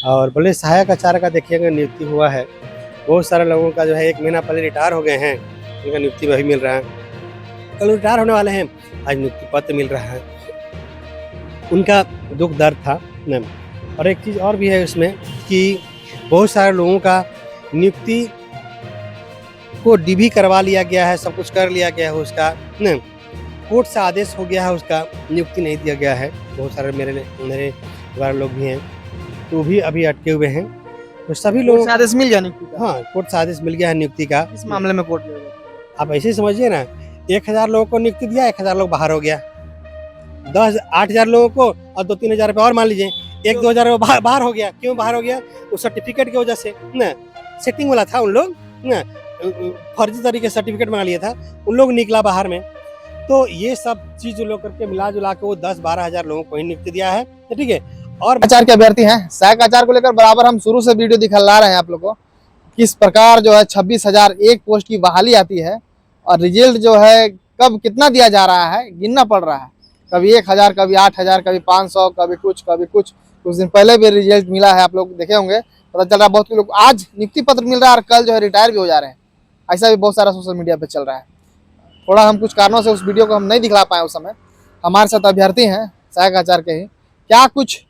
और बोले सहायक आचार्य का देखिएगा नियुक्ति हुआ है। बहुत सारे लोगों का जो है 1 महीना पहले रिटायर हो गए हैं, उनका नियुक्ति वही मिल रहा है। कल रिटायर होने वाले हैं, आज नियुक्ति पत्र मिल रहा है। उनका दुख दर्द था न। और एक चीज़ और भी है उसमें कि बहुत सारे लोगों का नियुक्ति को डीबी करवा लिया गया है, सब कुछ कर लिया गया है उसका न। कोर्ट से आदेश हो गया है, उसका नियुक्ति नहीं दिया गया है। बहुत सारे मेरे परिवार लोग भी हैं, तो भी अभी अटके हुए हैं। तो सभी लोग आदेश मिल गया नियुक्ति का? हाँ, कोर्ट से आदेश मिल गया है नियुक्ति का। इस मामले में कोर्ट आप ऐसे ही समझिए ना, 1000 लोगों को नियुक्ति दिया, 1000 लोग बाहर हो गया। 8,000 लोगों को और 2-3 हज़ार रुपये और मान लीजिए, 1-2 हज़ार बाहर हो गया। क्यों बाहर हो गया? उस सर्टिफिकेट की वजह से न, सेटिंग वाला था उन लोग न, फर्जी तरीके से सर्टिफिकेट बना लिया था, उन लोग निकला बाहर में। तो ये सब चीज लोग करके मिला जुला के वो 10-12 हज़ार लोगों को ही नियुक्ति दिया है, ठीक है। और आचार्य के अभ्यर्थी हैं, सहायक आचार्य को लेकर बराबर हम शुरू से वीडियो दिखला रहे हैं आप लोग को, किस प्रकार जो है 26,001 पोस्ट की बहाली आती है और रिजल्ट जो है कब कितना दिया जा रहा है गिनना पड़ रहा है। कभी 1,000, कभी 8,000, कभी 500, कभी कुछ दिन पहले भी रिजल्ट मिला है, आप लोग देखे होंगे, पता चल रहा है। बहुत लोग आज नियुक्ति पत्र मिल रहा है और कल जो है रिटायर भी हो जा रहे हैं। ऐसा भी बहुत सारा सोशल मीडिया पे चल रहा है। थोड़ा हम कुछ कारणों से उस वीडियो को हम नहीं दिखला पाए उस समय। हमारे साथ अभ्यर्थी हैं सहायक आचार्य के ही, क्या कुछ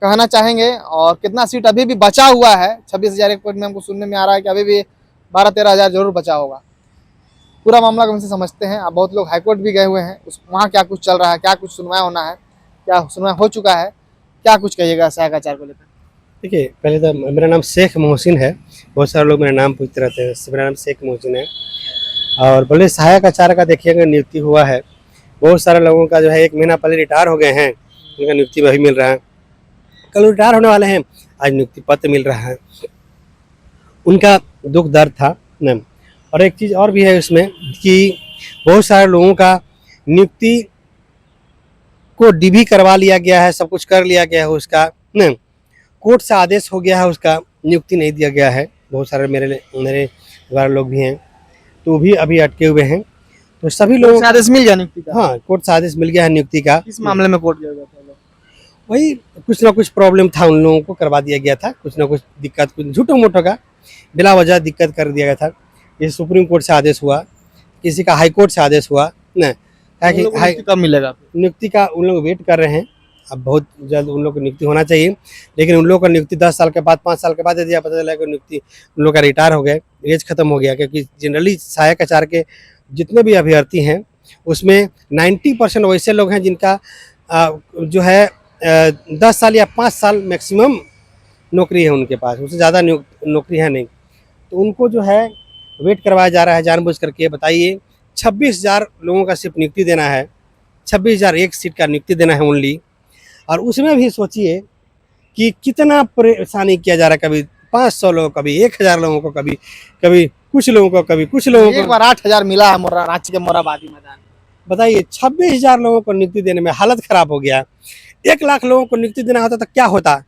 कहना चाहेंगे और कितना सीट अभी भी बचा हुआ है? 26,001 पोस्ट में हमको सुनने में आ रहा है कि अभी भी 12-13 हज़ार जरूर बचा होगा। पूरा मामला को हमसे समझते हैं। अब बहुत लोग हाईकोर्ट भी गए हुए हैं, वहाँ क्या कुछ चल रहा है, क्या कुछ सुनवाई होना है, क्या सुनवाई हो चुका है, क्या कुछ कहिएगा सहायक आचार्य को लेकर? देखिए, पहले तो मेरा नाम शेख मोहसिन है। बहुत सारे लोग मेरा नाम पूछते रहते हैं, मेरा नाम शेख मोहसिन है। और बोले सहायक आचार्य का देखिएगा नियुक्ति हुआ है। बहुत सारे लोगों का जो है 1 महीना पहले रिटायर हो गए हैं, उनका नियुक्ति वही मिल रहा है। कल रिटायर होने वाले हैं, आज नियुक्ति पत्र मिल रहा है। उनका दुख दर्द था न। और एक चीज़ और भी है उसमें कि बहुत सारे लोगों का नियुक्ति को डीबी करवा लिया गया है, सब कुछ कर लिया गया है उसका न। कोर्ट से आदेश हो गया है, उसका नियुक्ति नहीं दिया गया है। बहुत सारे मेरे परिवार लोग भी हैं, तो भी अभी अटके हुए हैं। तो सभी लोग आदेश मिल गया नियुक्ति का? हाँ, कोर्ट से आदेश मिल गया है नियुक्ति का। इस मामले में कोर्ट गया था? वही कुछ ना कुछ प्रॉब्लम था, उन लोगों को करवा दिया गया था। कुछ ना कुछ दिक्कत, कुछ झूठो मोटो का बिला वजह दिक्कत कर दिया गया था। ये सुप्रीम कोर्ट से आदेश हुआ, किसी का हाई कोर्ट से आदेश हुआ न। कब मिलेगा नियुक्ति का? उन लोग वेट कर रहे हैं। अब बहुत जल्द उन लोग को नियुक्ति होना चाहिए, लेकिन उन लोगों का नियुक्ति 10 साल के बाद, 5 साल के बाद यदि पता चला कि नियुक्ति उन लोग का रिटायर हो गए, एज खत्म हो गया। क्योंकि जनरली सहायक आचार्य के जितने भी अभ्यर्थी हैं उसमें 90% वैसे लोग हैं जिनका जो है 10 साल या 5 साल मैक्सिमम नौकरी है उनके पास, उससे ज़्यादा नौकरी है नहीं। तो उनको जो है वेट करवाया जा रहा है जानबूझ करके। बताइए, 26,000 लोगों का सिर्फ नियुक्ति देना है, 26,001 सीट का नियुक्ति देना है ओनली। और उसमें भी सोचिए कि कितना परेशानी किया जा रहा है। कभी 500 लोग, कभी 1,000 लोगों को, कभी कुछ लोगों को, कभी कुछ लोगों को। एक बार 8,000 मिला है रांची के मोराबादी मैदान। बताइए, 26,000 लोगों को नियुक्ति देने में हालत खराब हो गया। 1 लाख लोगों को नियुक्ति देना होता तो क्या होता?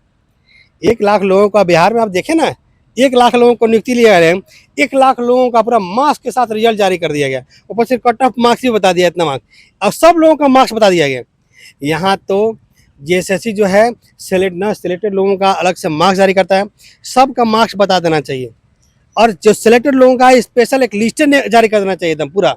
1 लाख लोगों का बिहार में आप देखें ना, 1 लाख लोगों को नियुक्ति लिया गया, 1 लाख लोगों का पूरा मार्क्स के साथ रिजल्ट जारी कर दिया गया, ऊपर से कट ऑफ मार्क्स भी बता दिया, इतना मार्क्स, और सब लोगों का मार्क्स बता दिया गया। यहाँ तो JSSC जो है सिलेक्टेड लोगों का अलग से मार्क्स जारी करता है, सबका मार्क्स बता देना चाहिए। और जो सिलेक्टेड लोगों का स्पेशल एक लिस्ट जारी कर देना चाहिए एकदम पूरा।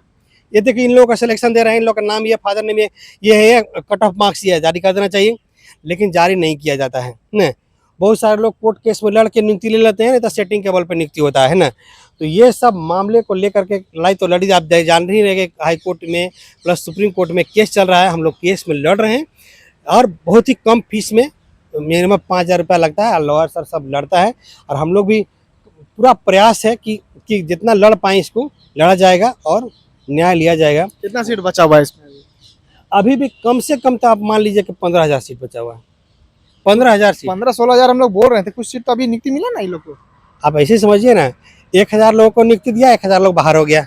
ये देखिए, इन लोगों का सिलेक्शन दे रहे हैं, इन लोगों का नाम, ये फादर नेम, ये है, कट ऑफ मार्क्स ये जारी कर देना चाहिए, लेकिन जारी नहीं किया जाता है न। बहुत सारे लोग कोर्ट केस में लड़ के नियुक्ति ले लेते हैं, नहीं तो सेटिंग के बल पर नियुक्ति होता है ना। तो ये सब मामले को लेकर के लड़ाई तो लड़ी, आप जान ही रहे, हाई कोर्ट में प्लस सुप्रीम कोर्ट में केस चल रहा है। हम लोग केस में लड़ रहे हैं और बहुत ही कम फीस में, मिनिमम 5,000 रुपया लगता है, और लॉयर सर सब लड़ता है। और हम लोग भी पूरा प्रयास है कि जितना लड़ पाएँ इसको लड़ा जाएगा और न्याय लिया जाएगा। कितना सीट बचा हुआ है इसमें? अभी भी कम से कम तो आप मान लीजिए कि 15,000 सीट बचा हुआ है। 15,000 सीट, 15-16 हज़ार हम लोग बोल रहे थे, कुछ सीट तो अभी नियुक्ति मिला ना इन लोग को। आप ऐसे समझिए ना, 1,000 लोगों को नियुक्ति दिया, 1,000 लोग बाहर हो गया।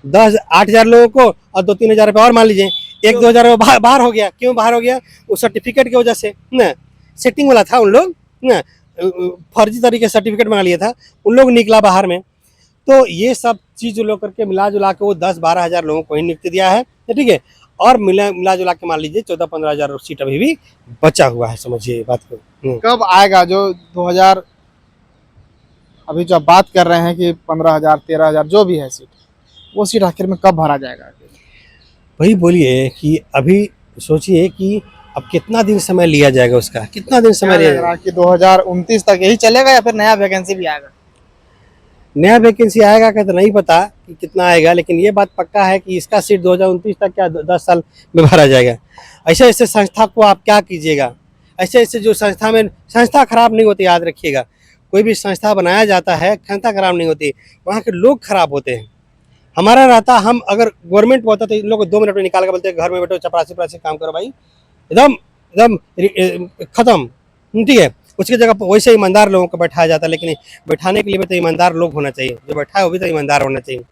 8,000 लोगों को और 2-3 हज़ार रुपये और मान लीजिए, 1-2 हज़ार बाहर हो गया। क्यों बाहर हो गया? उस सर्टिफिकेट की वजह से न, सेटिंग वाला था उन लोग न, फर्जी तरीके से सर्टिफिकेट बना लिया था, उन लोग निकला बाहर में। तो ये सब चीज़ लोग करके मिला जुला के वो 10-12 हज़ार लोगों को ही नियुक्ति दिया है, ठीक है। और मिला जुला के मान लीजिए 14-15 हज़ार सीट अभी भी बचा हुआ है, समझिए बात को। कब आएगा जो 2000 अभी जो आप बात कर रहे हैं कि 15,000 13,000 जो भी है सीट, वो सीट आखिर में कब भरा जाएगा? वही बोलिए कि अभी सोचिए कि अब कितना दिन समय लिया जाएगा, उसका कितना दिन समय क्या लिया लग रहा है कि 2029 तक यही चलेगा या फिर नया वैकेंसी भी आएगा? नया वैकेंसी आएगा क्या तो नहीं पता कि कितना आएगा, लेकिन ये बात पक्का है कि इसका सीट 2029 तक क्या 10 साल में भरा जाएगा। ऐसे ऐसे संस्था को आप क्या कीजिएगा, ऐसे ऐसे जो संस्था में, संस्था खराब नहीं होती, याद रखिएगा। कोई भी संस्था बनाया जाता है, संस्था खराब नहीं होती, वहाँ के लोग खराब होते हैं। हमारा रहता, हम अगर गवर्नमेंट होता तो इन लोग को 2 मिनट में निकाल के बोलते घर में बैठो, चपरासी चपरासी काम करो भाई, एकदम एकदम खत्म, ठीक है। उसकी जगह पर वैसे ईमानदार लोगों को बैठाया जाता है, लेकिन बैठाने के लिए भी तो ईमानदार लोग होना चाहिए, जो बैठा है वो भी तो ईमानदार होना चाहिए।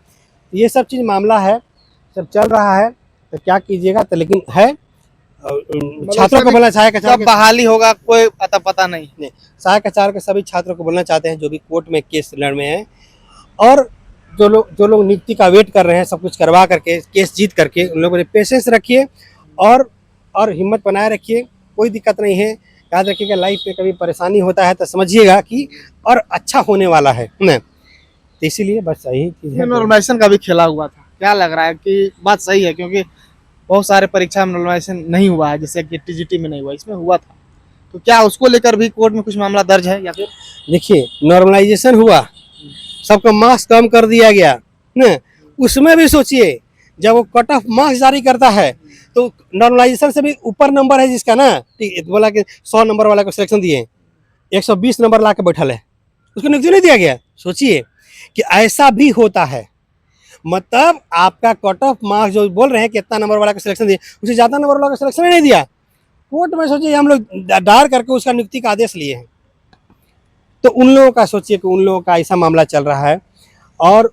ये सब चीज़ मामला है, सब चल रहा है, तो क्या कीजिएगा। तो लेकिन है छात्रों को बोलना चाहे कब बहाली होगा कोई अता पता नहीं। सहायक आचार्य के सभी छात्रों को बोलना चाहते हैं जो भी कोर्ट में केस लड़ में हैं, और जो लोग नियुक्ति का वेट कर रहे हैं, सब कुछ करवा करके केस जीत करके, उन लोगों ने पेशेंस रखिए और हिम्मत बनाए रखिए। कोई दिक्कत नहीं है। याद रखिएगा, लाइफ में कभी परेशानी होता है तो समझिएगा कि और अच्छा होने वाला है ना। तो इसीलिए बस यही चीज़ है। नॉर्मलाइजेशन का भी खेला हुआ था, क्या लग रहा है कि बात सही है? क्योंकि बहुत सारे परीक्षा में नॉर्मलाइजेशन नहीं हुआ है, जैसे कि टीजीटी में नहीं हुआ, इसमें हुआ था। तो क्या उसको लेकर भी कोर्ट में कुछ मामला दर्ज है या फिर? देखिए, नॉर्मलाइजेशन हुआ, सबका मार्क्स कम कर दिया गया ना, उसमें भी सोचिए जब वो कट ऑफ मार्क्स जारी करता है तो नॉर्मलाइजेशन से भी ऊपर नंबर है जिसका ना, ठीक बोला कि 100 नंबर वाला को सिलेक्शन दिए, 120 नंबर ला के बैठल है, उसको नियुक्ति नहीं दिया गया। सोचिए कि ऐसा भी होता है। मतलब आपका कट ऑफ मार्क्स जो बोल रहे हैं कि इतना नंबर वाला को सिलेक्शन दिए, उसे ज़्यादा नंबर वाला को सिलेक्शन नहीं दिया। कोर्ट में सोचिए हम लोग डार करके उसका नियुक्ति का आदेश लिए हैं। तो उन लोगों का सोचिए कि उन लोगों का ऐसा मामला चल रहा है। और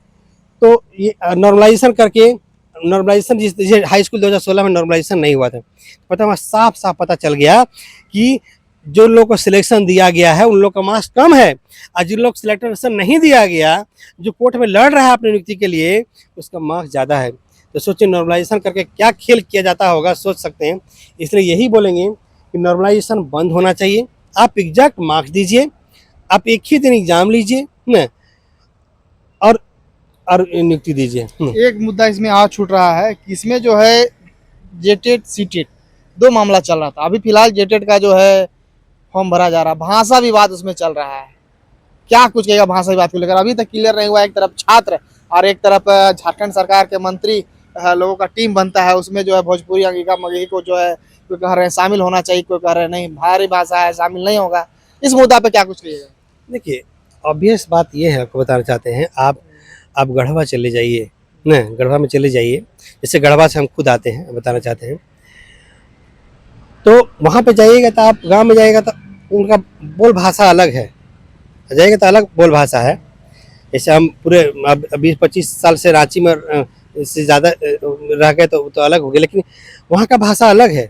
तो ये नॉर्मलाइजेशन करके, नॉर्मलाइजेशन जैसे हाई स्कूल 2016 में नॉर्मलाइजेशन नहीं हुआ था, पता वहाँ साफ साफ पता चल गया कि जो लोगों को सिलेक्शन दिया गया है उन लोग का मार्क्स कम है, और जिन लोग सिलेक्शन नहीं दिया गया, जो कोर्ट में लड़ रहा है अपनी नियुक्ति के लिए, उसका मार्क्स ज़्यादा है। तो सोचिए नॉर्मलाइजेशन करके क्या खेल किया जाता होगा, सोच सकते हैं। इसलिए यही बोलेंगे कि नॉर्मलाइजेशन बंद होना चाहिए। आप एग्जैक्ट मार्क्स दीजिए, आप एक ही दिन एग्जाम लीजिए ना, और नियुक्ति दीजिए। एक मुद्दा इसमें आ छूट रहा है कि इसमें जो है जेटेट सीटेट दो मामला चल रहा था। अभी फिलहाल जेटेट का जो है फॉर्म भरा जा रहा है, भाषा विवाद उसमें चल रहा है। क्या कुछ कहेगा भाषा विवाद को लेकर? अभी तक क्लियर नहीं हुआ। एक तरफ छात्र और एक तरफ झारखंड सरकार के मंत्री लोगों का टीम बनता है, उसमें जो है भोजपुरी अंगिका मगही को जो है कोई कह रहे हैं शामिल होना चाहिए, कोई कह रहे हैं नहीं भारी भाषा है शामिल नहीं होगा। इस मुद्दा पे क्या कुछ कहिएगा? देखिए, ऑब्वियस बात ये है, आपको बताना चाहते हैं, आप गढ़वा चले जाइए ना, गढ़वा में चले जाइए, जैसे गढ़वा से हम खुद आते हैं, बताना चाहते हैं, तो वहाँ पे जाइएगा तो आप गांव में जाइएगा तो उनका बोल भाषा अलग है, जाइएगा तो अलग बोल भाषा है। जैसे हम पूरे 20-25 साल से रांची में इससे ज़्यादा रह गए तो अलग हो गए, लेकिन वहाँ का भाषा अलग है।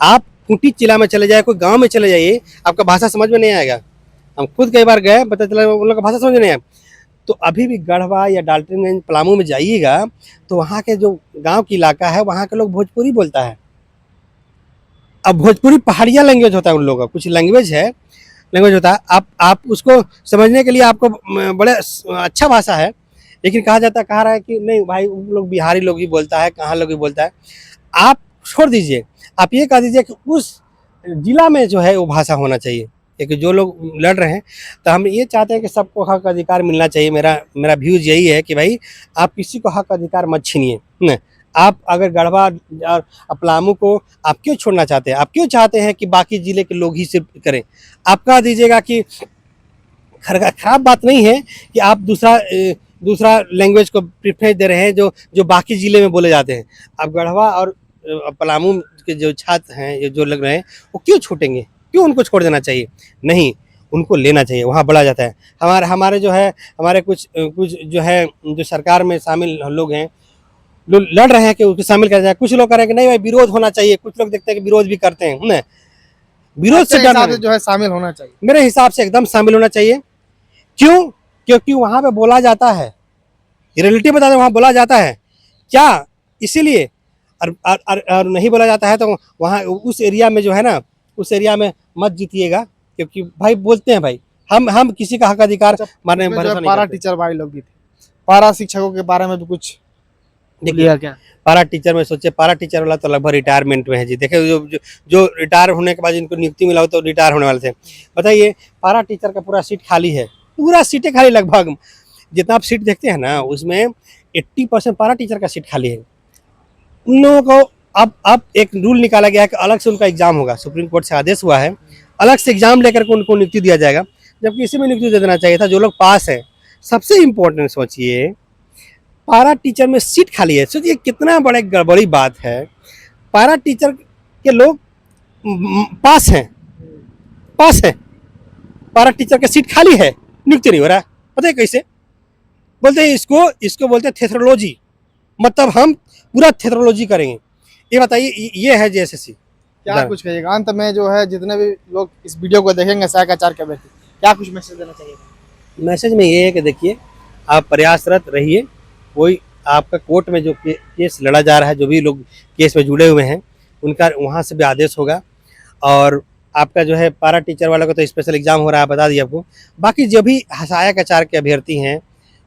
आप खूंटी जिला में चले जाए, कोई गांव में चले जाइए, आपका भाषा समझ में नहीं आएगा। हम खुद कई बार गए, पता चला उन लोग का भाषा समझ में नहीं आया। तो अभी भी गढ़वा या डाल्टनगंज पलामू में जाइएगा तो वहाँ के जो गांव की इलाका है, वहाँ के लोग भोजपुरी बोलता है। अब भोजपुरी पहाड़िया लैंग्वेज होता है उन लोगों का, कुछ लैंग्वेज होता है। आप उसको समझने के लिए आपको बड़े अच्छा भाषा है, लेकिन कहा रहा है कि नहीं भाई उन लोग बिहारी लोग ही बोलता है, कहाँ लोग ही बोलता है। आप छोड़ दीजिए, आप ये कह दीजिए कि उस जिला में जो है वो भाषा होना चाहिए, क्योंकि जो लोग लड़ रहे हैं, तो हम ये चाहते हैं कि सबको हक अधिकार मिलना चाहिए। मेरा व्यूज यही है कि भाई आप किसी को हक अधिकार मत छीनिए ना। आप अगर गढ़वा और पलामू को आप क्यों छोड़ना चाहते हैं? आप क्यों चाहते हैं कि बाकी ज़िले के लोग ही सिर्फ करें? आप कह दीजिएगा कि खराब बात नहीं है कि आप दूसरा लैंग्वेज को प्रेफरेंस दे रहे हैं जो बाकी ज़िले में बोले जाते हैं। आप गढ़वा और पलामू के जो छात्र हैं, ये जो लग रहे हैं, वो क्यों छूटेंगे? क्यों उनको छोड़ देना चाहिए? नहीं, उनको लेना चाहिए, वहाँ बढ़ा जाता है। हमारे जो है, हमारे कुछ जो है, जो सरकार में शामिल लोग हैं, लोग लड़ रहे हैं कि उसको शामिल करा जाए। कुछ लोग कह रहे हैं कि नहीं भाई विरोध होना चाहिए, कुछ लोग देखते हैं कि विरोध भी करते हैं ना। विरोध से जो है शामिल होना चाहिए, मेरे हिसाब से एकदम शामिल होना चाहिए। क्यों? क्योंकि वहाँ पे बोला जाता है, रियलिटी बताते हैं, वहाँ बोला जाता है क्या, इसीलिए। और नहीं बोला जाता है तो वहाँ उस एरिया में जो है ना, उस एरिया में मत जीतिएगा, क्योंकि भाई बोलते हैं भाई हम किसी का हक अधिकार मारने में जो भरोसा है नहीं पारा करते। टीचर भाई लोग भी थे, पारा शिक्षकों के बारे में भी कुछ देखिए लिया क्या? पारा टीचर में सोचे, पारा टीचर वाला तो लगभग रिटायरमेंट में है जी। देखिए जो रिटायर होने के बाद जिनको नियुक्ति मिला हो तो रिटायर होने वाले थे। बताइए पारा टीचर का पूरा सीट खाली है, पूरा सीटें खाली, लगभग जितना आप सीट देखते हैं ना उसमें 80% पारा टीचर का सीट खाली है। उन लोगों को अब एक रूल निकाला गया है कि अलग से उनका एग्जाम होगा, सुप्रीम कोर्ट से आदेश हुआ है, अलग से एग्जाम लेकर के उनको नियुक्ति दिया जाएगा, जबकि इसी में नियुक्ति दे देना चाहिए था जो लोग पास है। सबसे इम्पोर्टेंट सोचिए, पारा टीचर में सीट खाली है, सोचिए कितना बड़े बड़ी बात है। पारा टीचर के लोग पास हैं, पास है, पारा टीचर का सीट खाली है, नियुक्ति नहीं हो रहा। पता है कैसे? बोलते हैं इसको बोलते हैं थेथरोलॉजी, मतलब हम पूरा थेथरोलॉजी करेंगे। ये बताइए, ये है जेएसएससी। क्या कुछ कहिएगा अंत में, जो है जितने भी लोग इस वीडियो को देखेंगे सहायक आचार्य के व्यक्ति, क्या कुछ मैसेज देना चाहिए? मैसेज में ये है कि देखिए आप प्रयासरत रहिए, कोई आपका कोर्ट में जो केस लड़ा जा रहा है, जो भी लोग केस में जुड़े हुए हैं उनका वहाँ से भी आदेश होगा। और आपका जो है पारा टीचर वाला को तो स्पेशल एग्जाम हो रहा है, बता दिया आपको। बाकी जो भी सहायक आचार्य के अभ्यर्थी हैं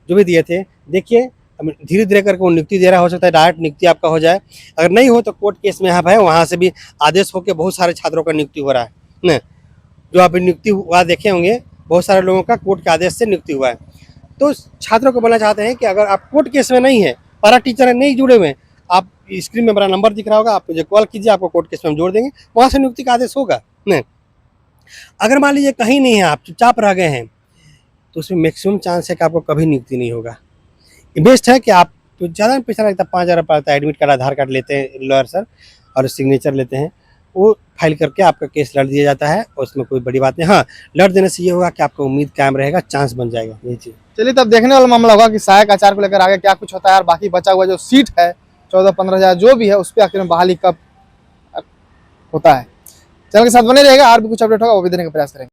जो भी दिए थे, देखिए धीरे धीरे करके वो नियुक्ति दे रहा, हो सकता है डायरेक्ट नियुक्ति आपका हो जाए। अगर नहीं हो तो कोर्ट केस में यहाँ है, वहाँ से भी आदेश होकर बहुत सारे छात्रों का नियुक्ति हो रहा है न, जो आप नियुक्ति हुआ देखे होंगे, बहुत सारे लोगों का कोर्ट के आदेश से नियुक्ति हुआ है। तो छात्रों को बोलना चाहते हैं कि अगर आप कोर्ट केस में नहीं है, पारा टीचर नहीं जुड़े हुए हैं, आप स्क्रीन में बड़ा नंबर दिख रहा होगा, आप मुझे कॉल कीजिए, आपको कोर्ट केस में हम जोड़ देंगे, वहाँ से नियुक्ति का आदेश होगा न। अगर मान लीजिए कहीं नहीं है, आप चुपचाप रह गए हैं, तो उसमें मैक्सिमम चांस है कि आपको कभी नियुक्ति नहीं होगा। बेस्ट है कि आप तो ज़्यादा पैसा लगता है, 5,000 पड़ता है, एडमिट कार्ड आधार कार्ड लेते हैं लॉयर सर और सिग्नेचर लेते हैं, वो फाइल करके आपका केस लड़ दिया जाता है, और उसमें कोई बड़ी बात नहीं। हाँ, लड़ देने से ये होगा कि आपका उम्मीद कायम रहेगा, चांस बन जाएगा, ये चीज़। चलिए तब देखने वाला मामला होगा कि सहायक आचार्य को लेकर आगे क्या कुछ होता है, और बाकी बचा हुआ जो सीट है 14-15 हज़ार जो भी है उस पर आखिर में बहाली कब होता है। चैनल के साथ बने रहेगा, और भी कुछ अपडेट होगा वो भी देने का प्रयास करेंगे।